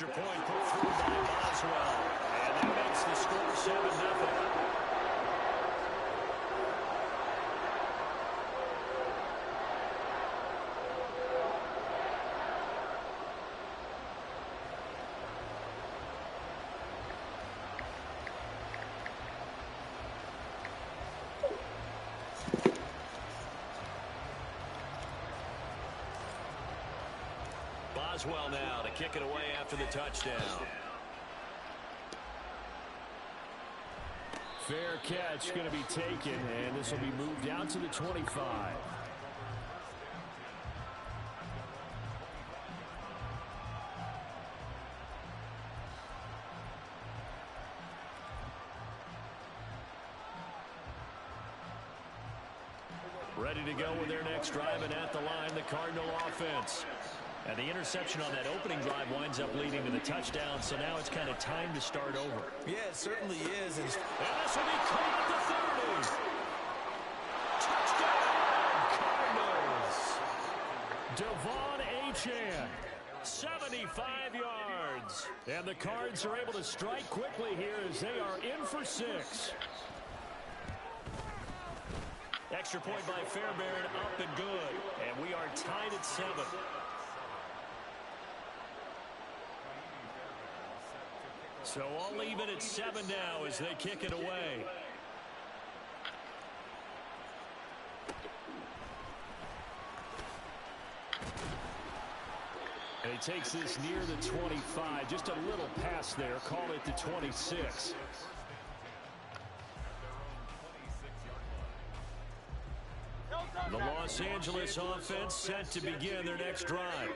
extra point put through by Boswell. And that makes the score 7-0. Boswell now to kick it away after the touchdown. Fair catch going to be taken, and this will be moved down to the 25. Ready to go with their next drive, and at the line, the Cardinal offense. And the interception on that opening drive winds up leading to the touchdown, so now it's kind of time to start over. Yeah, it certainly is. And this will be caught at the 30. Touchdown, Cardinals. Devon Achane, 75 yards. And the Cards are able to strike quickly here as they are in for 6. Extra point by Fairbairn, up and good. And we are tied at 7. So all even at 7 now as they kick it away. And he takes this near the 25. Just a little pass there. Call it the 26. The Los Angeles offense set to begin their next drive.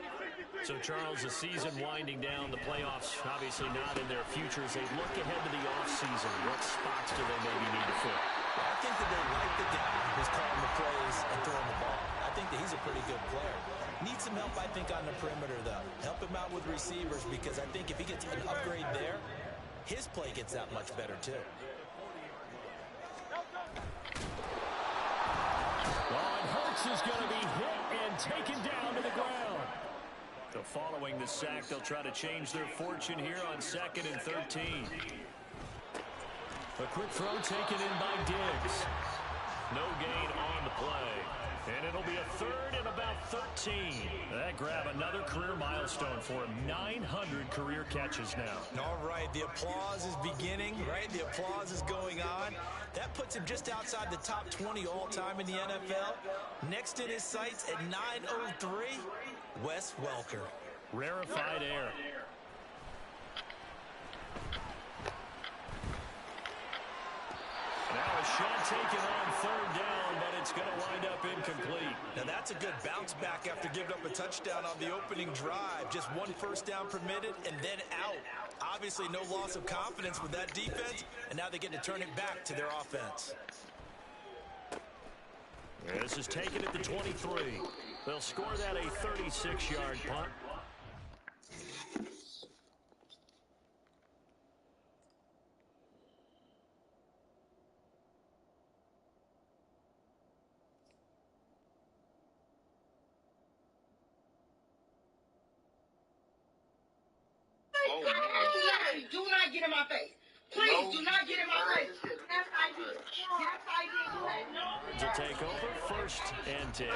So, Charles, the season winding down, the playoffs obviously not in their future. As they look ahead to the offseason, what spots do they maybe need to fill? I think that they like the guy who's calling the plays and throwing the ball. I think that he's a pretty good player. Needs some help, I think, on the perimeter, though. Help him out with receivers, because I think if he gets an upgrade there, his play gets that much better, too. Hurts is going to be hit and taken down to the ground. So following the sack, they'll try to change their fortune here on 2nd and 13. A quick throw taken in by Diggs. No gain on the play. And it'll be a 3rd and about 13. That grab another career milestone for him. 900 career catches now. All right, the applause is beginning, right? The applause is going on. That puts him just outside the top 20 all-time in the NFL. Next in his sights at 903, Wes Welker. Rarefied air. Now a shot taken on 3rd down, but it's going to wind up incomplete. Now that's a good bounce back after giving up a touchdown on the opening drive. Just 1 first down permitted and then out. Obviously no loss of confidence with that defense, and now they get to turn it back to their offense. This is taken at the 23. They'll score that a 36-yard punt. Do not get in my face. Please do not get in my face. Yes, I did. Yes, I did. To take over 1st and 10.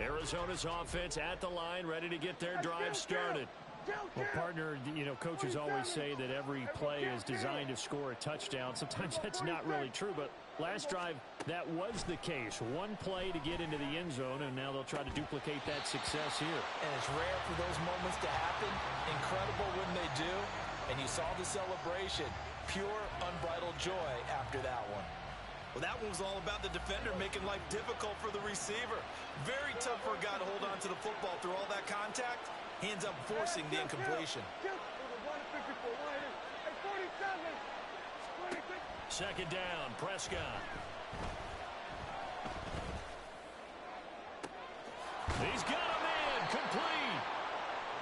Arizona's offense at the line, ready to get their drive started. Well, partner, you know, coaches always say that every play is designed to score a touchdown. Sometimes that's not really true, but last drive, that was the case. 1 play to get into the end zone, and now they'll try to duplicate that success here. And it's rare for those moments to happen. Incredible when they do. And you saw the celebration. Pure, unbridled joy after that one. Well, that one was all about the defender making life difficult for the receiver. Very tough for a guy to hold on to the football through all that contact. He ends up forcing the incompletion. 2nd down, Prescott. He's got a man complete.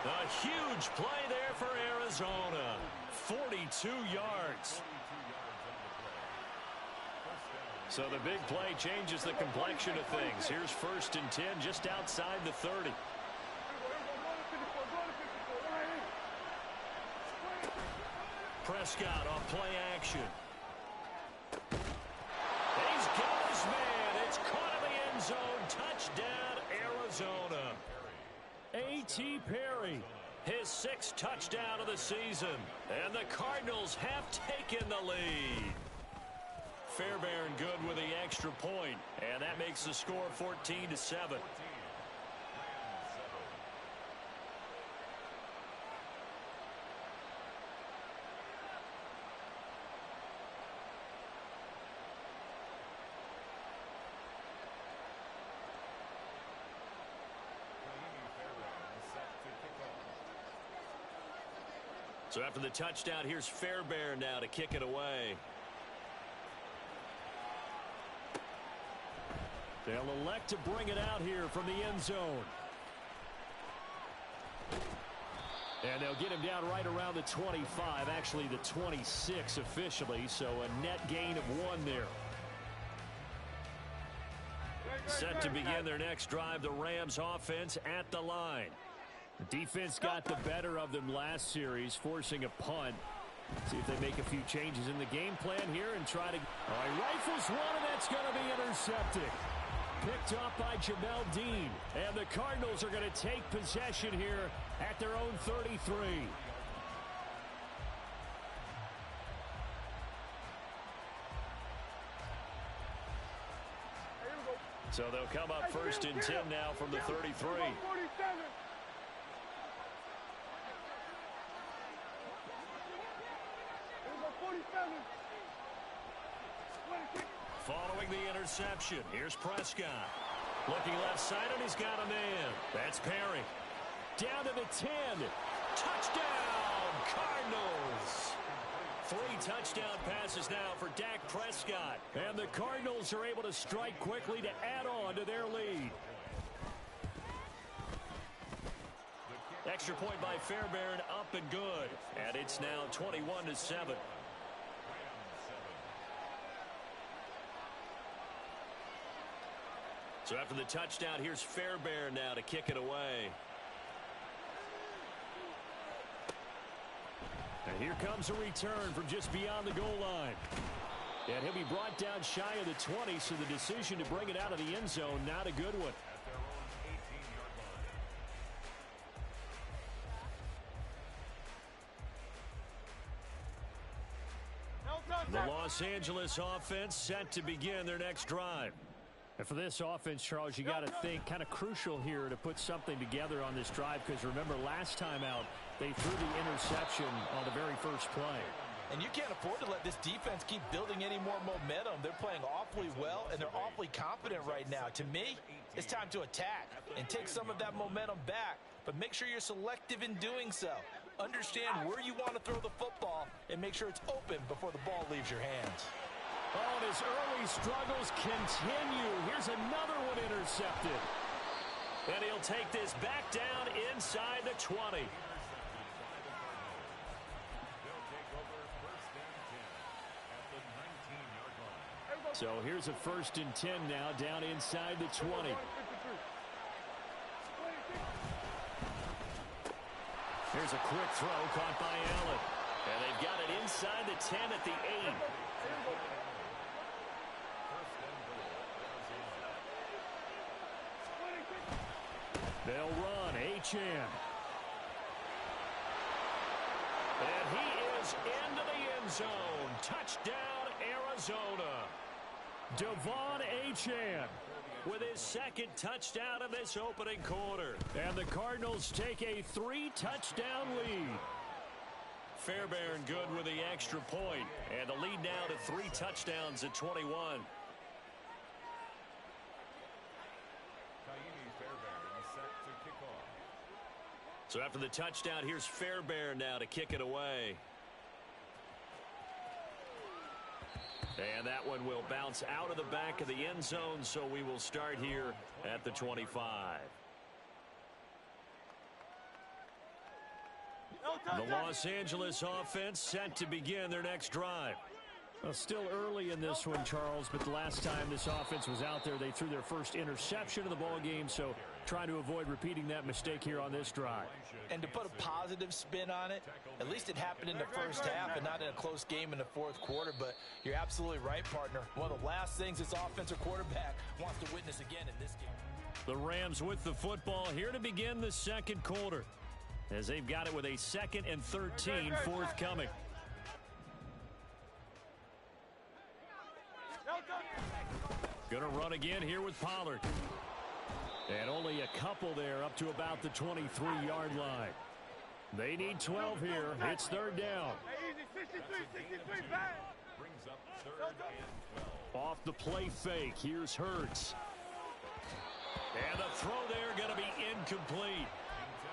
A huge play there for Arizona. Arizona. 42 yards. So the big play changes the complexion of things. Here's 1st and 10 just outside the 30. Prescott off play action. He's got his man. It's caught in the end zone. Touchdown, Arizona. A.T. Perry. His 6th touchdown of the season. And the Cardinals have taken the lead. Fairbairn good with the extra point. And that makes the score 14-7. So after the touchdown, here's Fairbairn now to kick it away. They'll elect to bring it out here from the end zone. And they'll get him down right around the 25, actually the 26 officially, so a net gain of 1 there. Set to begin their next drive, the Rams offense at the line. The defense got the better of them last series, forcing a punt. See if they make a few changes in the game plan here and try to... All right, rifles one, and that's going to be intercepted. Picked up by Jamel Dean. And the Cardinals are going to take possession here at their own 33. So they'll come up 1st and 10 now from the 33. Following the interception, here's Prescott. Looking left side, and he's got a man. That's Perry. Down to the 10. Touchdown, Cardinals. 3 touchdown passes now for Dak Prescott. And the Cardinals are able to strike quickly to add on to their lead. Extra point by Fairbairn, up and good. And it's now 21-7. So after the touchdown, here's Fairbairn now to kick it away. And here comes a return from just beyond the goal line. And he'll be brought down shy of the 20, so the decision to bring it out of the end zone, not a good one. The Los Angeles offense set to begin their next drive. And for this offense, Charles, you got to think kind of crucial here to put something together on this drive, because remember last time out they threw the interception on the very first play. And you can't afford to let this defense keep building any more momentum. They're playing awfully well, and they're awfully confident right now. To me, it's time to attack and take some of that momentum back. But make sure you're selective in doing so. Understand where you want to throw the football and make sure it's open before the ball leaves your hands. Oh, and his early struggles continue. Here's another one intercepted. And he'll take this back down inside the 20. So here's a 1st and 10 now down inside the 20. Here's a quick throw caught by Allen. And they've got it inside the 10 at the 8. They'll run. Achane. And he is into the end zone. Touchdown, Arizona. Devon Achane with his 2nd touchdown of this opening quarter. And the Cardinals take a 3-touchdown lead. Fairbairn good with the extra point. And the lead now to 3 touchdowns at 21. So after the touchdown, here's Fairbairn now to kick it away. And that one will bounce out of the back of the end zone, so we will start here at the 25. The Los Angeles offense set to begin their next drive. Well, still early in this one, Charles, but the last time this offense was out there, they threw their first interception of the ball game, so trying to avoid repeating that mistake here on this drive. And to put a positive spin on it, at least it happened in the first half and not in a close game in the fourth quarter, but you're absolutely right, partner. One of the last things this offensive quarterback wants to witness again in this game. The Rams with the football here to begin the second quarter, as they've got it with a 2nd and 13 forthcoming. Going to run again here with Pollard. And only a couple there up to about the 23-yard line. They need 12 here. It's 3rd down. Off the play fake. Here's Hurts. And the throw there going to be incomplete.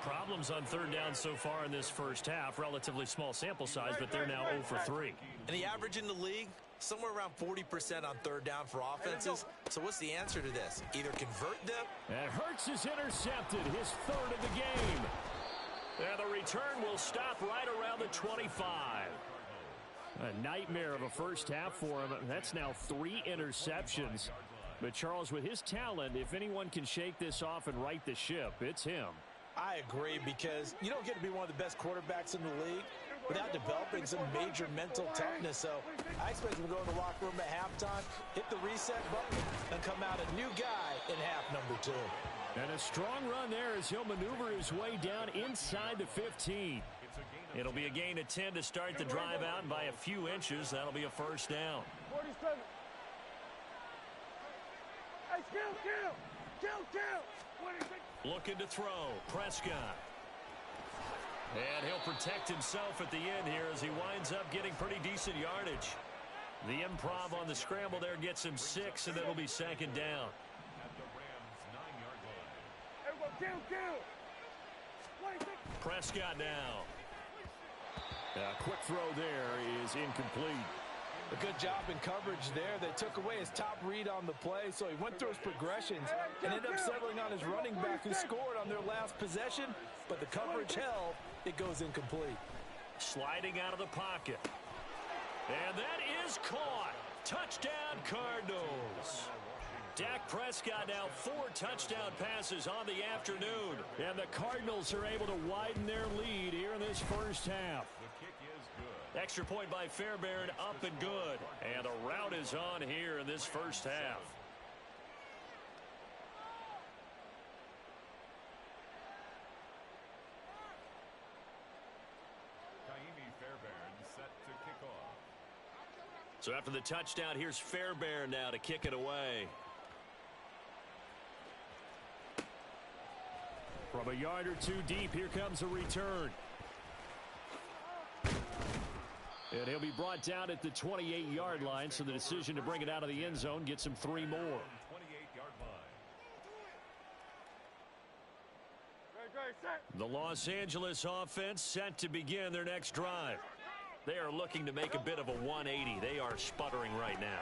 Problems on 3rd down so far in this first half. Relatively small sample size, but they're now 0 for 3. And the average in the league, somewhere around 40% on 3rd down for offenses. So what's the answer to this? Either convert them. And Hurts is intercepted, his 3rd of the game. And the return will stop right around the 25. A nightmare of a first half for him. That's now 3 interceptions. But Charles, with his talent, if anyone can shake this off and right the ship, it's him. I agree, because you don't get to be one of the best quarterbacks in the league without developing some major mental toughness. So I expect him to go in the locker room at halftime, hit the reset button, and come out a new guy in half number 2. And a strong run there as he'll maneuver his way down inside the 15. It'll be a gain of 10 to start the drive out, and by a few inches, that'll be a 1st down. 47. Hey, kill. 26. Looking to throw. Prescott. And he'll protect himself at the end here as he winds up getting pretty decent yardage. The improv on the scramble there gets him 6, and it'll be 2nd down. Kill. Prescott now. A quick throw there is incomplete. A good job in coverage there. They took away his top read on the play, so he went through his progressions and ended up settling on his running back who scored on their last possession, but the coverage held. It goes incomplete. Sliding out of the pocket. And that is caught. Touchdown, Cardinals. Dak Prescott now 4 touchdown passes on the afternoon. And the Cardinals are able to widen their lead here in this first half. Extra point by Fairbairn, up and good. And the rout is on here in this first half. So after the touchdown, here's Fairbairn now to kick it away. From a yard or 2 deep, here comes a return. And he'll be brought down at the 28-yard line, so the decision to bring it out of the end zone gets him 3 more. The Los Angeles offense set to begin their next drive. They are looking to make a bit of a 180. They are sputtering right now.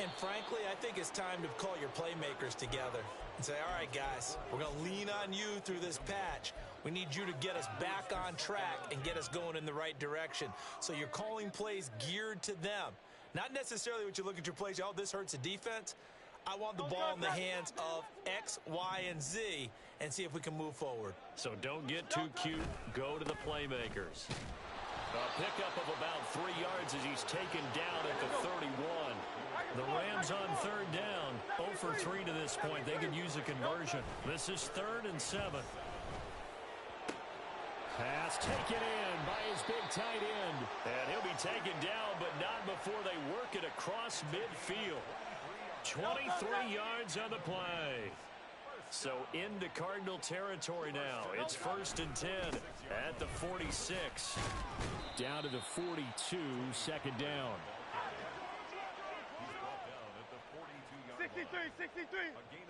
And frankly, I think it's time to call your playmakers together and say, all right, guys, we're going to lean on you through this patch. We need you to get us back on track and get us going in the right direction. So you're calling plays geared to them. Not necessarily what you look at your plays, oh, this hurts the defense. I want the ball in the hands of X, Y, and Z and see if we can move forward. So don't get too cute. Go to the playmakers. A pickup of about 3 yards as he's taken down at the 31. The Rams on 3rd down, 0 for 3 to this point. They could use a conversion. This is 3rd and 7. Pass taken in by his big tight end. And he'll be taken down, but not before they work it across midfield. 23 yards on the play. So into Cardinal territory now. It's 1st and 10 at the 46. Down to the 42, 2nd down.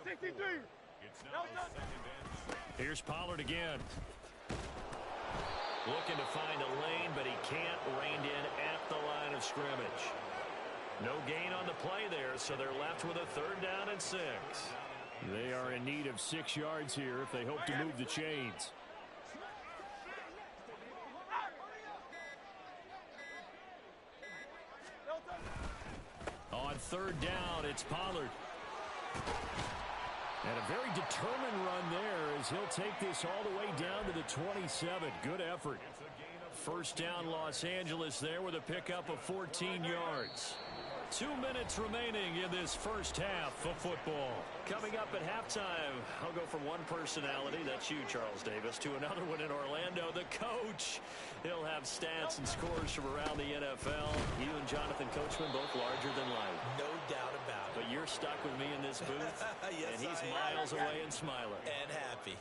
63. Here's Pollard again. Looking to find a lane, but he can't. Reined in at the line of scrimmage. No gain on the play there, so they're left with a 3rd down and 6. They are in need of 6 yards here if they hope to move the chains. third down, it's Pollard. And a very determined run there as he'll take this all the way down to the 27. Good effort. First down, Los Angeles there with a pickup of 14 yards. 2 minutes remaining in this first half of football. Coming up at halftime, I'll go from one personality, that's you, Charles Davis, to another one in Orlando, the coach. He'll have stats and scores from around the NFL. You and Jonathan Coachman both larger than life. No doubt about it. But you're stuck with me in this booth, yes, and he's miles away and smiling. And happy.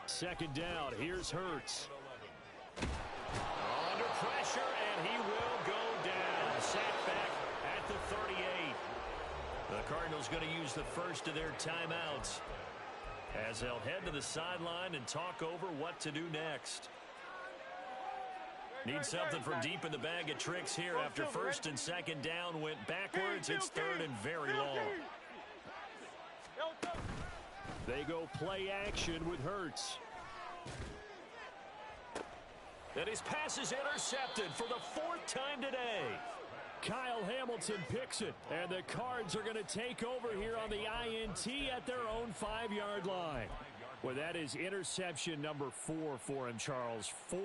Second down, here's Hurts. Under pressure, and he will go down. Sacked back at the 38. The Cardinals going to use the first of their timeouts as they'll head to the sideline and talk over what to do next. Need something from deep in the bag of tricks here after first and second down went backwards. It's third and very long. They go play action with Hurts. And his pass is intercepted for the fourth time today. Kyle Hamilton picks it, and the Cards are going to take over here on the INT at their own 5-yard line. Well, that is interception number 4 for him, Charles. 4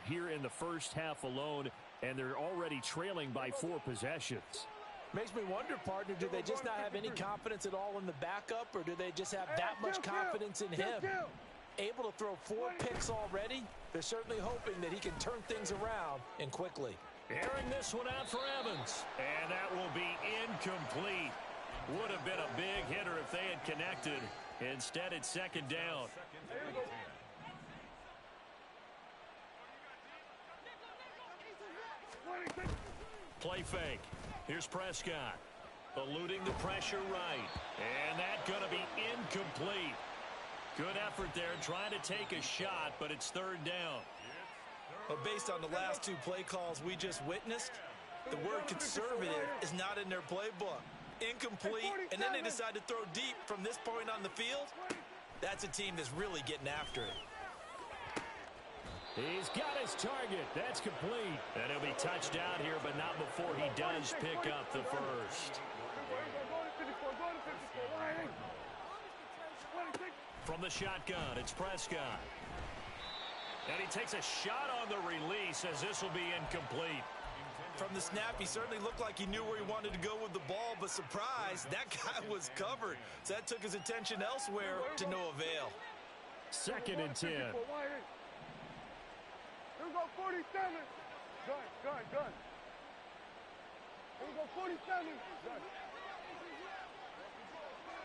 here in the first half alone, and they're already trailing by 4 possessions. Makes me wonder, partner, do they just not have any confidence at all in the backup, or do they just have that much confidence in him? Able to throw 4 picks already, they're certainly hoping that he can turn things around and quickly. Airing this one out for Evans. And that will be incomplete. Would have been a big hitter if they had connected. Instead, it's second down. Play fake. Here's Prescott. Eluding the pressure right. And that's going to be incomplete. Good effort there trying to take a shot, but it's third down. But based on the last 2 play calls we just witnessed, the word conservative is not in their playbook. Incomplete, and then they decide to throw deep from this point on the field. That's a team that's really getting after it. He's got his target. That's complete. And he'll be touched down here, but not before he does pick up the first. From the shotgun, it's Prescott. And he takes a shot on the release as this will be incomplete. From the snap, he certainly looked like he knew where he wanted to go with the ball, but surprise, that guy was covered. So that took his attention elsewhere to no avail. Second and 10. Here we go, 47. Gun. Here we go, 47. Gun.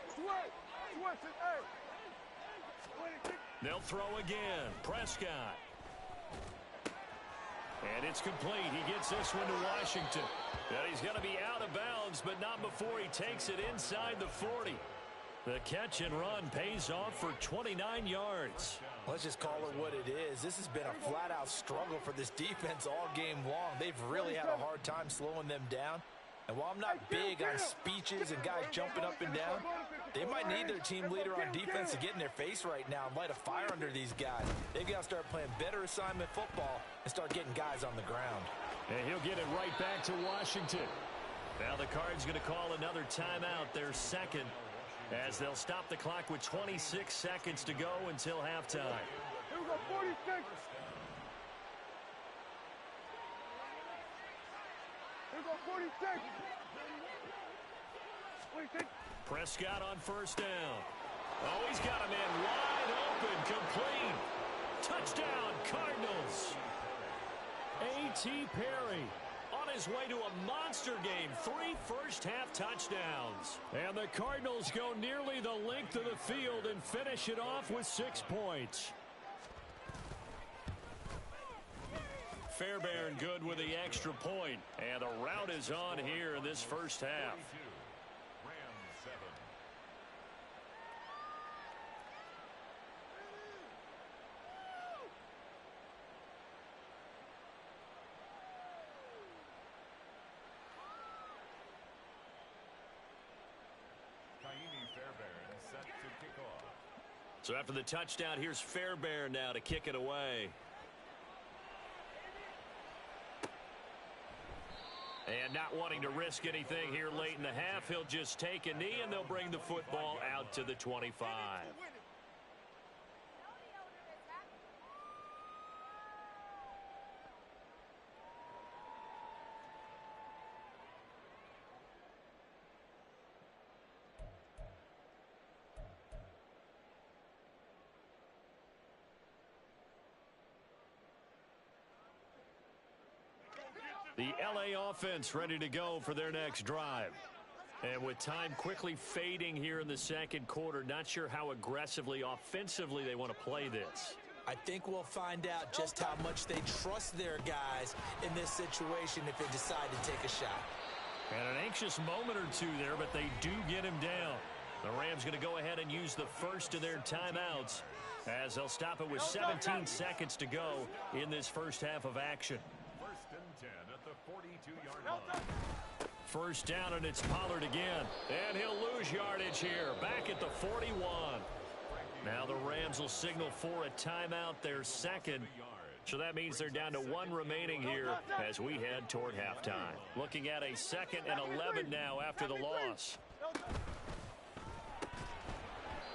Switch it, hey. They'll throw again. Prescott. And it's complete. He gets this one to Washington. And he's going to be out of bounds, but not before he takes it inside the 40. The catch and run pays off for 29 yards. Let's just call it what it is. This has been a flat-out struggle for this defense all game long. They've really had a hard time slowing them down. And while I'm not big on speeches and guys jumping up and down, they might need their team leader on defense to get in their face right now and light a fire under these guys. They've got to start playing better assignment football and start getting guys on the ground. And he'll get it right back to Washington. Now the Cards going to call another timeout, their second, as they'll stop the clock with 26 seconds to go until halftime. Here we go, 46. Here we go, 46. 46. Prescott on first down. Oh, he's got him in wide open, complete. Touchdown, Cardinals. A.T. Perry On his way to a monster game, 3 first-half touchdowns. And the Cardinals go nearly the length of the field and finish it off with 6 points. Fairbairn good with the extra point. And the rout is on here in this first half. So after the touchdown, here's Fairbairn now to kick it away. And not wanting to risk anything here late in the half, he'll just take a knee, and they'll bring the football out to the 25. The LA offense ready to go for their next drive. And with time quickly fading here in the second quarter, not sure how aggressively, offensively they want to play this. I think we'll find out just how much they trust their guys in this situation if they decide to take a shot. And an anxious moment or two there, but they do get him down. The Rams going to go ahead and use the first of their timeouts as they'll stop it with 17 seconds to go in this first half of action. 1st and 10 at the 42-yard line. First down, and it's Pollard again. And he'll lose yardage here, back at the 41. Now the Rams will signal for a timeout, their second. So that means they're down to one remaining here as we head toward halftime. Looking at a 2nd and 11 now after the loss.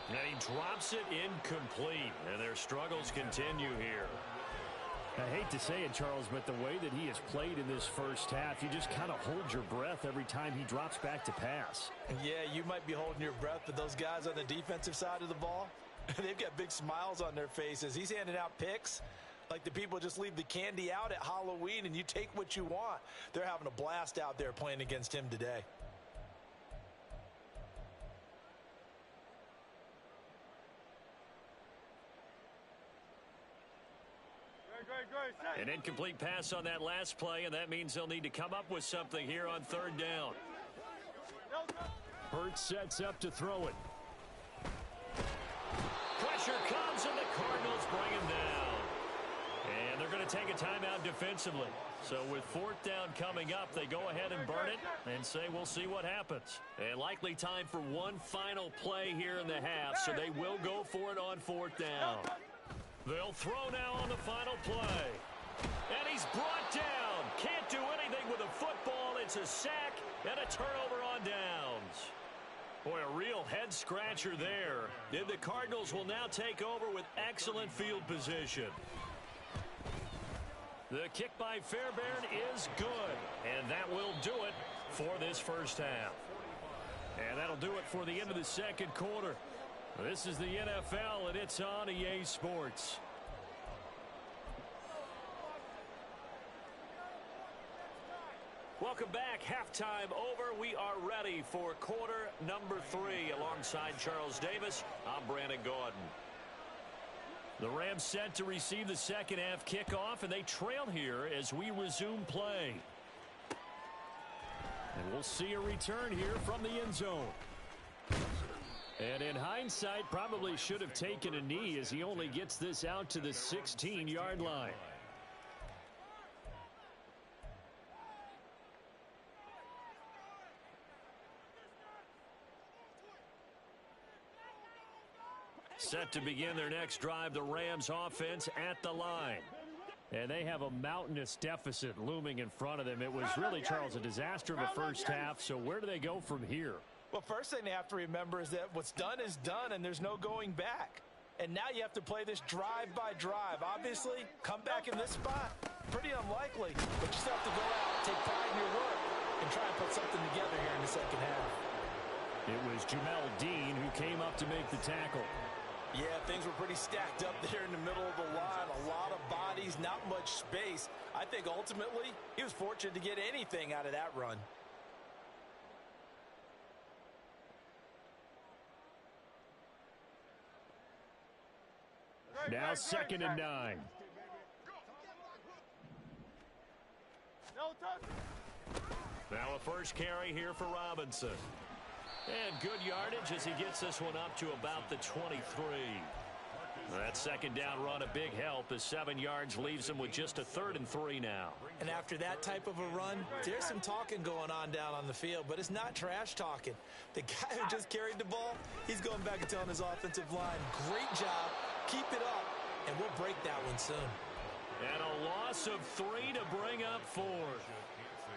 And he drops it incomplete, and their struggles continue here. I hate to say it, Charles, but the way that he has played in this first half, you just kind of hold your breath every time he drops back to pass. Yeah, you might be holding your breath, but those guys on the defensive side of the ball, they've got big smiles on their faces. He's handing out picks like the people just leave the candy out at Halloween and you take what you want. They're having a blast out there playing against him today. An incomplete pass on that last play, and that means they'll need to come up with something here on 3rd down. Hurts sets up to throw it. Pressure comes, and the Cardinals bring him down. And they're going to take a timeout defensively. So with 4th down coming up, they go ahead and burn it and say we'll see what happens. And likely time for one final play here in the half, so they will go for it on 4th down. They'll throw now on the final play. And he's brought down. Can't do anything with a football. It's a sack and a turnover on downs. Boy, a real head-scratcher there. And the Cardinals will now take over with excellent field position. The kick by Fairbairn is good. And that will do it for this first half. And that'll do it for the end of the second quarter. This is the NFL, and it's on EA Sports. Welcome back. Halftime over. We are ready for quarter number 3. Alongside Charles Davis, I'm Brandon Gordon. The Rams set to receive the second half kickoff, and they trail here as we resume play. And we'll see a return here from the end zone. And in hindsight, probably should have taken a knee as he only gets this out to the 16-yard line. Set to begin their next drive, the Rams offense at the line. And they have a mountainous deficit looming in front of them. It was really, Charles, a disaster of a first half. So where do they go from here? Well, first thing they have to remember is that what's done is done, and there's no going back. And now you have to play this drive by drive. Obviously, come back in this spot, pretty unlikely. But you still have to go out, take pride in your work, and try and put something together here in the second half. It was Jamel Dean who came up to make the tackle. Yeah, things were pretty stacked up there in the middle of the line. A lot of bodies, not much space. I think ultimately he was fortunate to get anything out of that run. Now 2nd and 9. Now a first carry here for Robinson. And good yardage as he gets this one up to about the 23. That second down run a big help as 7 yards leaves him with just a 3rd and 3 now. And after that type of a run, there's some talking going on down on the field, but it's not trash talking. The guy who just carried the ball, he's going back and telling his offensive line, great job, keep it up, and we'll break that one soon. And a loss of 3 to bring up 4.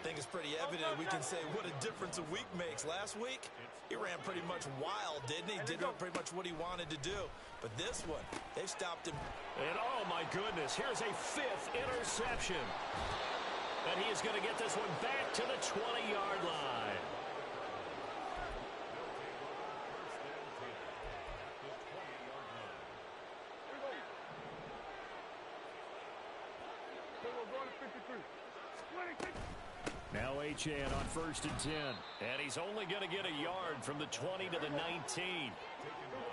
I think it's pretty evident we can say what a difference a week makes. Last week, he ran pretty much wild, didn't he? Did pretty much what he wanted to do. But this one, they've stopped him. And oh my goodness, here's a 5th interception. And he is going to get this one back to the 20-yard line. Now Achane on 1st and 10. And he's only going to get a yard from the 20 to the 19.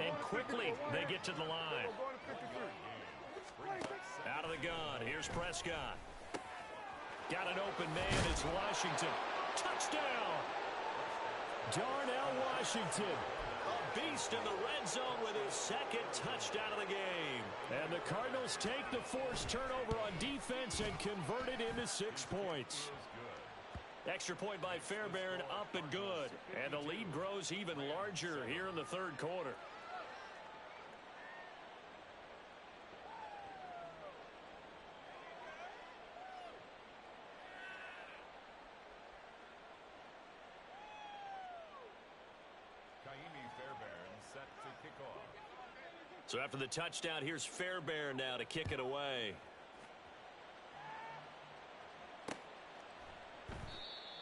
And quickly they get to the line. Out of the gun, here's Prescott. Got an open man, it's Washington. Touchdown! Darnell Washington. A beast in the red zone with his 2nd touchdown of the game. And the Cardinals take the forced turnover on defense and convert it into 6 points. Extra point by Fairbairn, up and good. And the lead grows even larger here in the 3rd quarter. So after the touchdown, here's Fairbairn now to kick it away.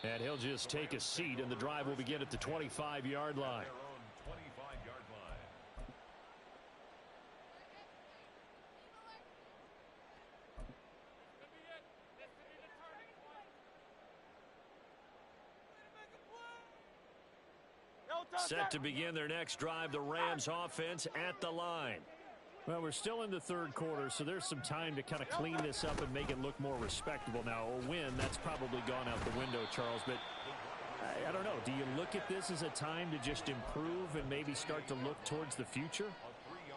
And he'll just take a seat, and the drive will begin at the 25-yard line. Set to begin their next drive, the Rams offense at the line. Well, we're still in the 3rd quarter, so there's some time to kind of clean this up and make it look more respectable. Now, a win, that's probably gone out the window, Charles, but I don't know. Do you look at this as a time to just improve and maybe start to look towards the future?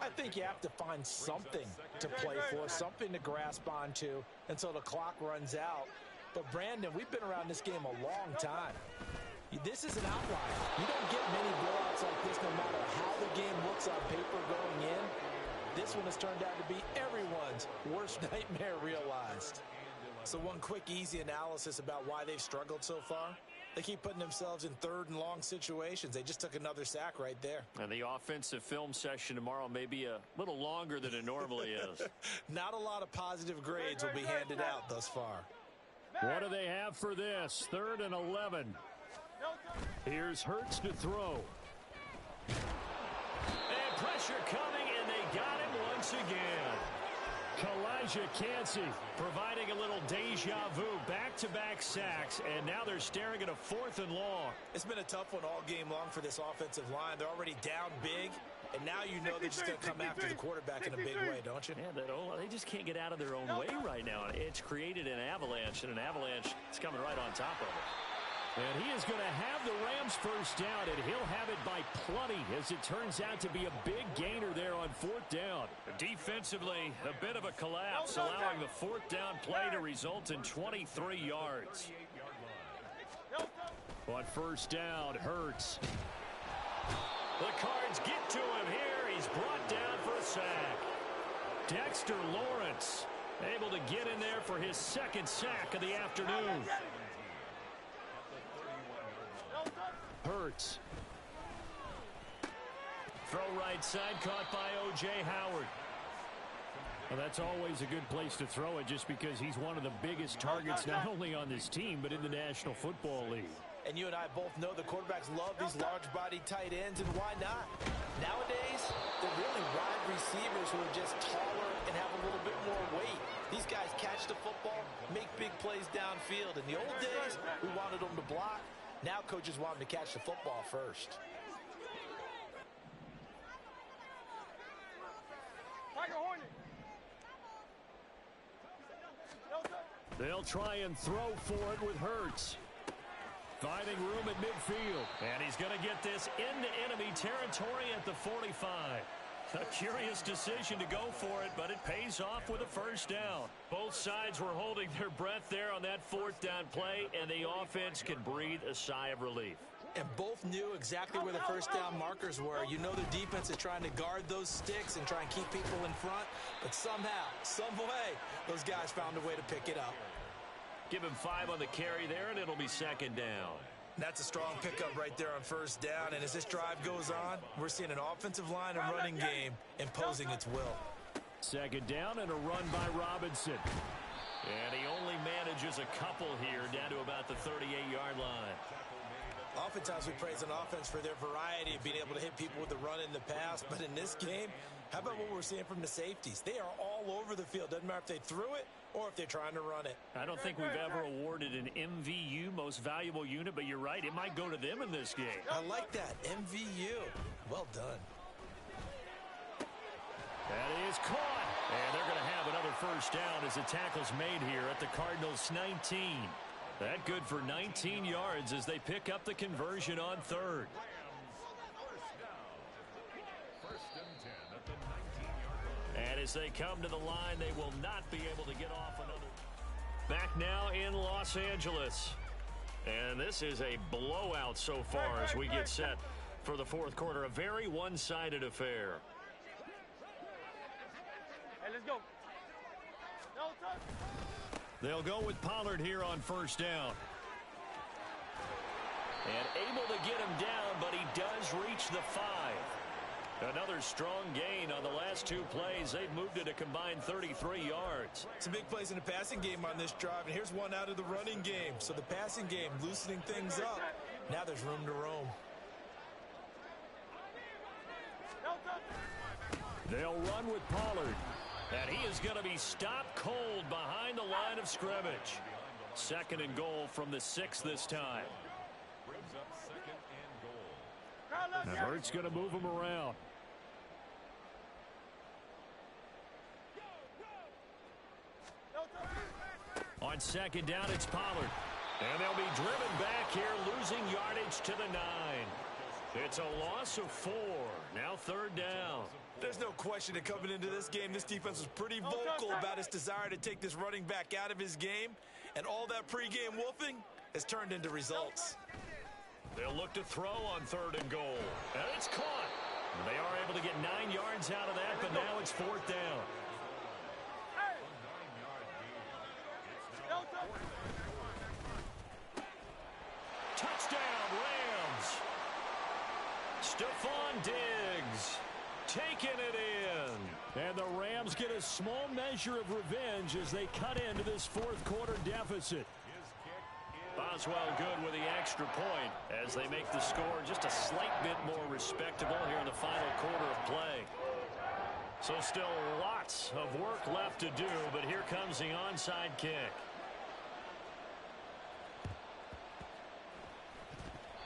I think you have to find something to play for, something to grasp onto until the clock runs out. But, Brandon, we've been around this game a long time. This is an outlier. You don't get many blowouts like this no matter how the game looks on paper going in. This one has turned out to be everyone's worst nightmare realized. So one quick, easy analysis about why they've struggled so far. They keep putting themselves in 3rd and long situations. They just took another sack right there. And the offensive film session tomorrow may be a little longer than it normally is. Not a lot of positive grades will be handed out thus far. What do they have for this? 3rd and 11. Here's Hurts to throw. And pressure coming, and they got him once again. Kalijah Kancey providing a little deja vu, back-to-back sacks, and now they're staring at a 4th and long. It's been a tough one all game long for this offensive line. They're already down big, and now you know they're just going to come after the quarterback in a big way, don't you? Yeah, they just can't get out of their own way right now. It's created an avalanche, and an avalanche is coming right on top of it. And he is going to have the Rams first down, and he'll have it by plenty as it turns out to be a big gainer there on 4th down. Defensively, a bit of a collapse, allowing the 4th down play to result in 23 yards. On 1st down, Hurts. The Cards get to him here. He's brought down for a sack. Dexter Lawrence able to get in there for his 2nd sack of the afternoon. Hurts. Throw right side, caught by O.J. Howard. Well, that's always a good place to throw it just because he's one of the biggest targets not only on this team but in the National Football League. And you and I both know the quarterbacks love these large-bodied tight ends, and why not? Nowadays, they're really wide receivers who are just taller and have a little bit more weight. These guys catch the football, make big plays downfield. In the old days, we wanted them to block. Now coaches want them to catch the football first. They'll try and throw for it with Hurts. Finding room at midfield. And he's going to get this into enemy territory at the 45. A curious decision to go for it, but it pays off with a first down. Both sides were holding their breath there on that 4th down play, and the offense can breathe a sigh of relief. And both knew exactly where the first down markers were. You know the defense is trying to guard those sticks and try and keep people in front, but somehow, some way, those guys found a way to pick it up. Give him 5 on the carry there, and it'll be second down. That's a strong pickup right there on first down. And as this drive goes on, we're seeing an offensive line and running game imposing its will. Second down and a run by Robinson. And he only manages a couple here down to about the 38-yard line. Oftentimes we praise an offense for their variety of being able to hit people with the run in the pass. But in this game, how about what we're seeing from the safeties? They are all over the field. Doesn't matter if they threw it or if they're trying to run it. I don't think we've ever awarded an MVU, most valuable unit, but you're right. It might go to them in this game. I like that. MVU. Well done. That is caught. And they're going to have another first down as the tackle's made here at the Cardinals' 19. That good for 19 yards as they pick up the conversion on third. And as they come to the line, they will not be able to get off another. Back now in Los Angeles. And this is a blowout so far as we get set for the fourth quarter. A very one-sided affair. Hey, let's go. No touch. They'll go with Pollard here on first down. And able to get him down, but he does reach the 5. Another strong gain on the last 2 plays. They've moved it a combined 33 yards. Some big plays in the passing game on this drive, and here's one out of the running game. So the passing game loosening things up. Now there's room to roam. They'll run with Pollard. And he is going to be stopped cold behind the line of scrimmage. Second and goal from the 6 this time. Brings up second and goal. And Hurts going to move him around. On second down, it's Pollard. And they'll be driven back here, losing yardage to the 9. It's a loss of 4. Now third down. There's no question that coming into this game, this defense was pretty vocal about its desire to take this running back out of his game. And all that pregame wolfing has turned into results. They'll look to throw on third and goal. And it's caught. They are able to get 9 yards out of that, but now it's fourth down. Touchdown, Rams. Stephon Diggs taking it in. And the Rams get a small measure of revenge as they cut into this fourth quarter deficit. Boswell good with the extra point as they make the score just a slight bit more respectable here in the final quarter of play. So still lots of work left to do, but here comes the onside kick.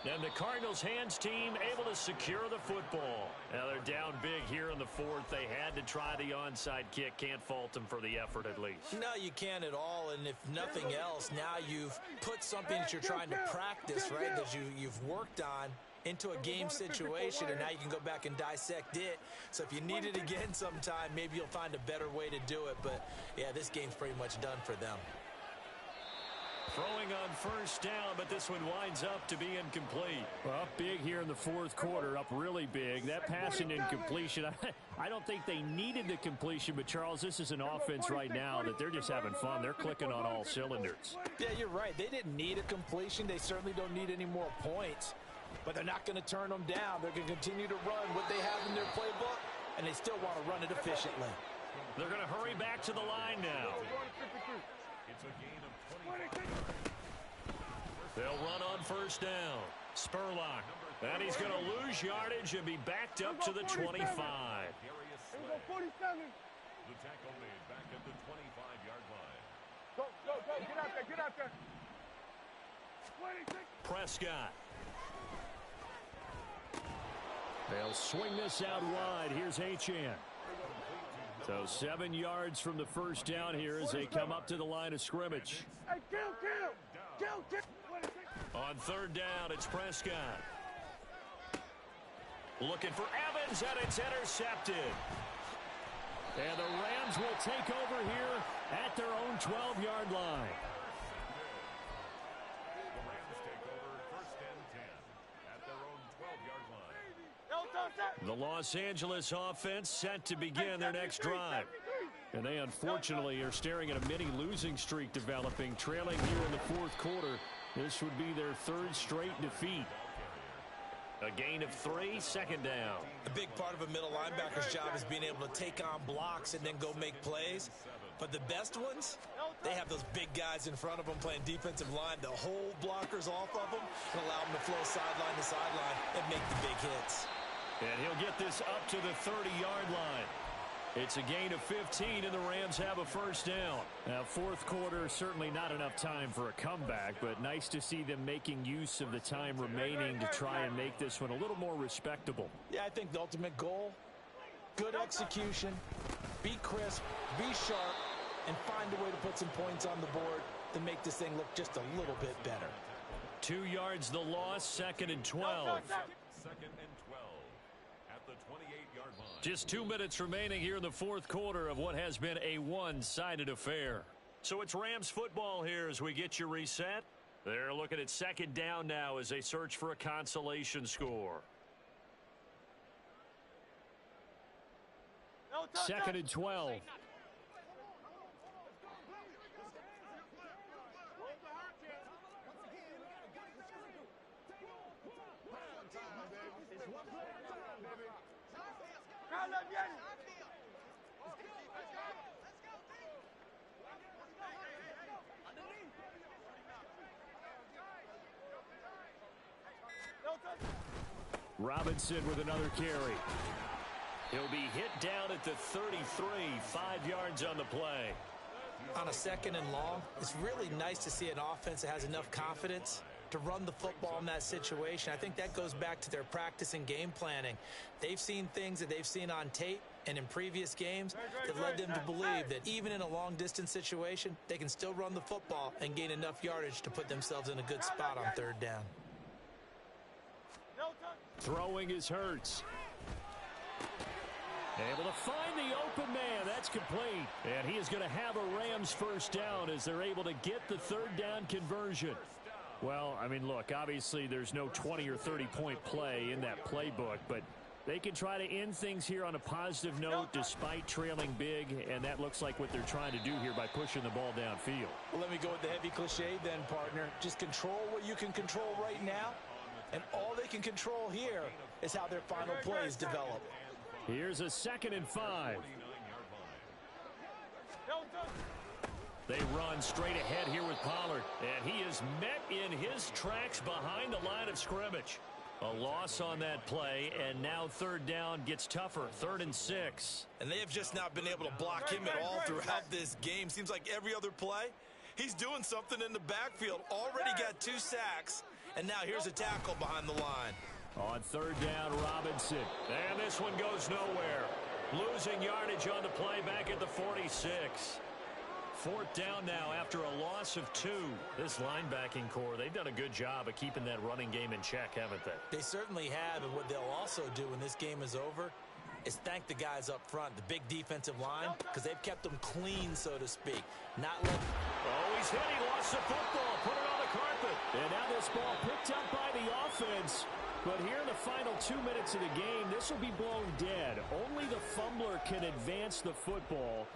And the Cardinals hands team able to secure the football. Now they're down big here in the fourth. They had to try the onside kick. Can't fault them for the effort at least. No, you can't at all. And if nothing else, now you've put something that you're trying to practice, right, that you've worked on into a game situation, and now you can go back and dissect it. So if you need it again sometime, maybe you'll find a better way to do it. But, yeah, this game's pretty much done for them. Throwing on first down, but this one winds up to be incomplete. Well, up big here in the fourth quarter, up really big. That passing incompletion, I don't think they needed the completion, but Charles, this is an offense right now that they're just having fun. They're clicking on all cylinders. Yeah, you're right. They didn't need a completion. They certainly don't need any more points, but they're not going to turn them down. They're going to continue to run what they have in their playbook, and they still want to run it efficiently. They're going to hurry back to the line now. It's a gain of 20. They'll run on first down. Spurlock. And he's going to lose yardage and be backed up to the 25. Here we go, 47. The tackle made back at the 25-yard line. Go, go, go. Get out there, get out there. 26. Prescott. They'll swing this out wide. Here's Achane. So 7 yards from the first down here as they come up to the line of scrimmage. Hey, kill. Kill. 26. On third down, it's Prescott. Looking for Evans, and it's intercepted. And the Rams will take over here at their own 12-yard line. The Rams take over first and 10 at their own 12-yard line. The Los Angeles offense set to begin their next drive. And they unfortunately are staring at a mini losing streak developing, trailing here in the fourth quarter. This would be their third straight defeat. A gain of 3, second down. A big part of a middle linebacker's job is being able to take on blocks and then go make plays. But the best ones, they have those big guys in front of them playing defensive line to hold blockers off of them and allow them to flow sideline to sideline and make the big hits. And he'll get this up to the 30-yard line. It's a gain of 15, and the Rams have a first down. Now, fourth quarter, certainly not enough time for a comeback, but nice to see them making use of the time remaining to try and make this one a little more respectable. Yeah, I think the ultimate goal, good execution, be crisp, be sharp, and find a way to put some points on the board to make this thing look just a little bit better. 2 yards the loss, second and 12. Second and 12 at the 28-yard line. Just 2 minutes remaining here in the fourth quarter of what has been a one-sided affair. So it's Rams football here as we get you reset. They're looking at second down now as they search for a consolation score. Second and 12. Robinson with another carry. He'll be hit down at the 33, 5 yards on the play. On a second and long, it's really nice to see an offense that has enough confidence to run the football in that situation. I think that goes back to their practice and game planning. They've seen things that they've seen on tape and in previous games that led them to believe that even in a long-distance situation, they can still run the football and gain enough yardage to put themselves in a good spot on third down. Throwing is Hurts. Able to find the open man. That's complete. And he is going to have a Rams first down as they're able to get the third down conversion. Well, I mean, look, obviously there's no 20 or 30-point play in that playbook, but they can try to end things here on a positive note despite trailing big, and that looks like what they're trying to do here by pushing the ball downfield. Well, let me go with the heavy cliche then, partner. Just control what you can control right now, and all they can control here is how their final plays develop. Here's a 2nd and 5. They run straight ahead here with Pollard, and he is met in his tracks behind the line of scrimmage. A loss on that play, and now third down gets tougher, 3rd and 6. And they have just not been able to block him at all throughout this game. Seems like every other play, he's doing something in the backfield. Already got 2 sacks, and now here's a tackle behind the line. On third down, Robinson. And this one goes nowhere. Losing yardage on the play back at the 46. 4th down now after a loss of 2. This linebacking core, they've done a good job of keeping that running game in check, haven't they? They certainly have, and what they'll also do when this game is over is thank the guys up front, the big defensive line, because they've kept them clean, so to speak. Not let... Oh, he's hit. He lost the football. Put it on the carpet. And now this ball picked up by the offense. But here in the final 2 minutes of the game, this will be blown dead. Only the fumbler can advance the football.